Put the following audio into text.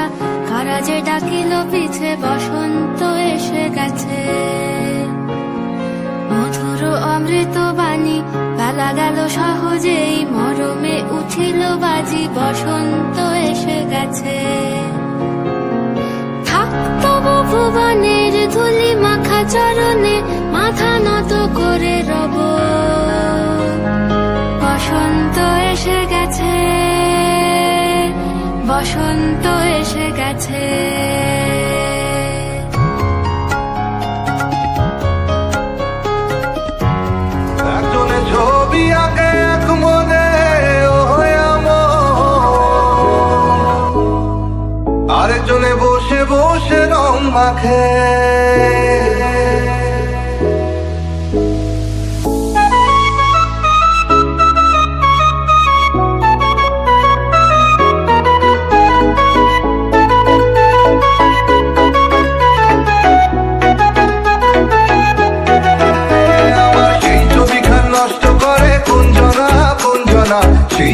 বাসা, কারা যে ডাকিল পিছে, বসন্ত এসে গেছে। মধুর অমৃত বাণী, বেলা গেল সহজেই, মরমে উঠিল বাজি, বসন্ত এসে গেছে। থাকতব ভুবনের ধুলি মাখা চরণে, মাথা নত করে রব। বসন্ত এসে গেছে, বসন্ত এসে গেছে। একজনে ছবি আঁকে এক মনে, আরেকজনে বসে বসে রং মাখে। সেই